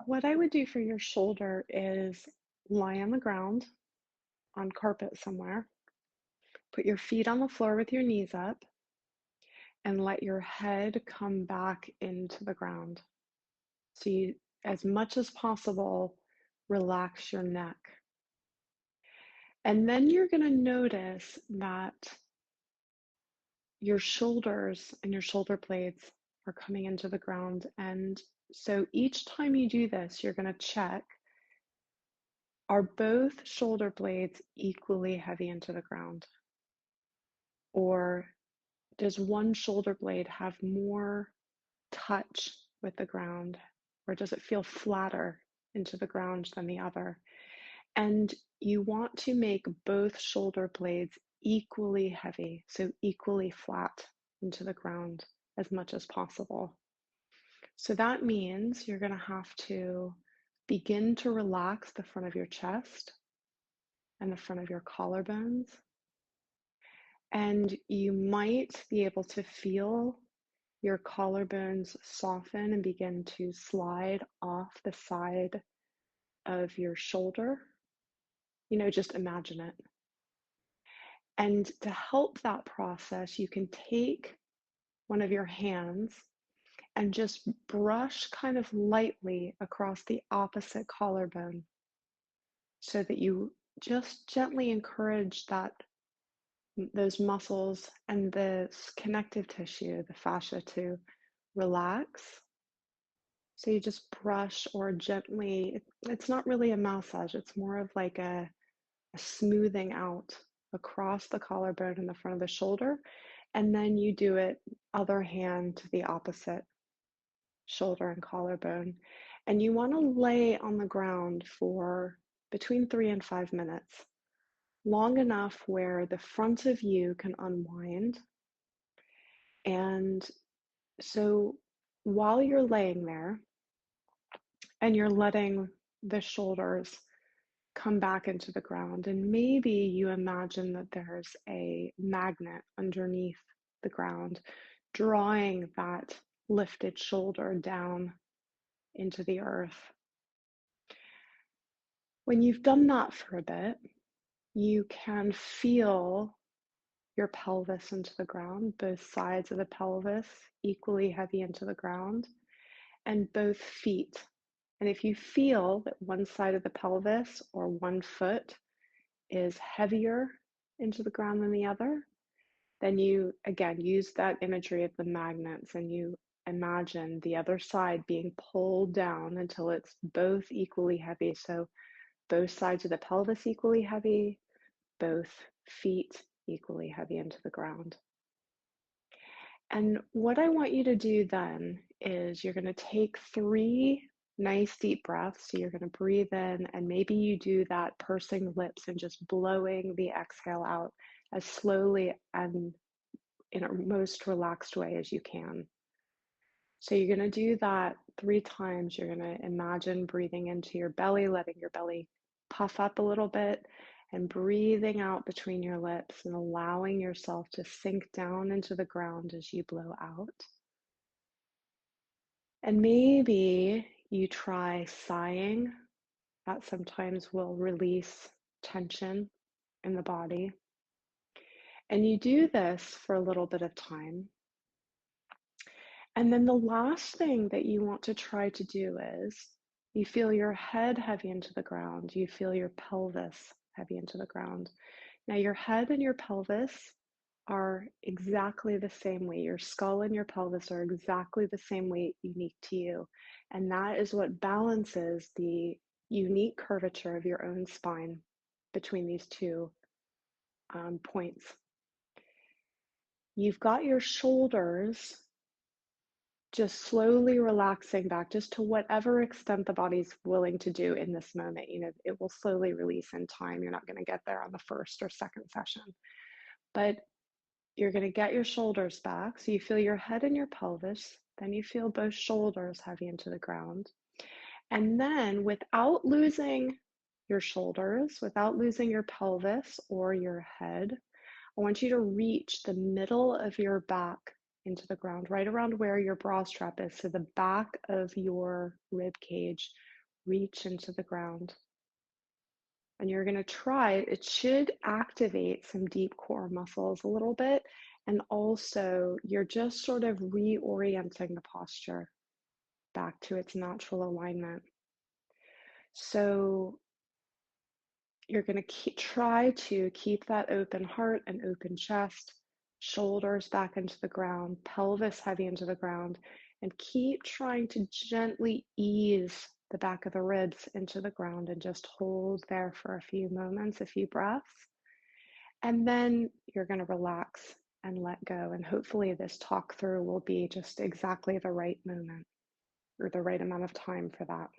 What I would do for your shoulder is lie on the ground on carpet somewhere, put your feet on the floor with your knees up, and let your head come back into the ground. So you, as much as possible, relax your neck. And then you're going to notice that your shoulders and your shoulder blades are coming into the ground. And so each time you do this, you're going to check, are both shoulder blades equally heavy into the ground? Or does one shoulder blade have more touch with the ground? Or does it feel flatter into the ground than the other? And you want to make both shoulder blades equally heavy, so equally flat into the ground as much as possible. So that means you're going to have to begin to relax the front of your chest and the front of your collarbones. And you might be able to feel your collarbones soften and begin to slide off the side of your shoulder. Just imagine it. And to help that process, you can take one of your hands and just brush kind of lightly across the opposite collarbone so that you just gently encourage those muscles and the connective tissue, the fascia, to relax. So you just brush or gently, it's not really a massage, it's more of like a smoothing out across the collarbone and the front of the shoulder. And then you do it other hand to the opposite shoulder and collarbone. And you want to lay on the ground for between 3 and 5 minutes, long enough where the front of you can unwind. And so while you're laying there and you're letting the shoulders come back into the ground, and maybe you imagine that there's a magnet underneath the ground, drawing that lifted shoulder down into the earth. When you've done that for a bit, you can feel your pelvis into the ground, both sides of the pelvis equally heavy into the ground, and both feet. And if you feel that one side of the pelvis or one foot is heavier into the ground than the other, then you again use that imagery of the magnets and you imagine the other side being pulled down until it's both equally heavy. So both sides of the pelvis equally heavy, both feet equally heavy into the ground. And what I want you to do then is you're going to take 3 nice deep breaths. So you're going to breathe in, and maybe you do that pursing lips and just blowing the exhale out as slowly and in a most relaxed way as you can. So you're going to do that 3 times. You're going to imagine breathing into your belly, letting your belly puff up a little bit, and breathing out between your lips and allowing yourself to sink down into the ground as you blow out. And maybe you try sighing. That sometimes will release tension in the body. And you do this for a little bit of time. And then the last thing that you want to try to do is you feel your head heavy into the ground. You feel your pelvis heavy into the ground. Now, your head and your pelvis are exactly the same weight. Your skull and your pelvis are exactly the same weight, unique to you. And that is what balances the unique curvature of your own spine between these two points. You've got your shoulders just slowly relaxing back, just to whatever extent the body's willing to do in this moment. It will slowly release in time. You're not going to get there on the first or second session, but you're going to get your shoulders back. So you feel your head and your pelvis, then you feel both shoulders heavy into the ground. And then without losing your shoulders, without losing your pelvis or your head, I want you to reach the middle of your back into the ground, right around where your bra strap is. So the back of your rib cage reach into the ground. And you're going to try, it should activate some deep core muscles a little bit. And also, you're just sort of reorienting the posture back to its natural alignment. So, you're going to try to keep that open heart and open chest, shoulders back into the ground, pelvis heavy into the ground, and keep trying to gently ease the back of the ribs into the ground and just hold there for a few moments, a few breaths. And then you're going to relax and let go. And hopefully, this talk through will be just exactly the right moment or the right amount of time for that.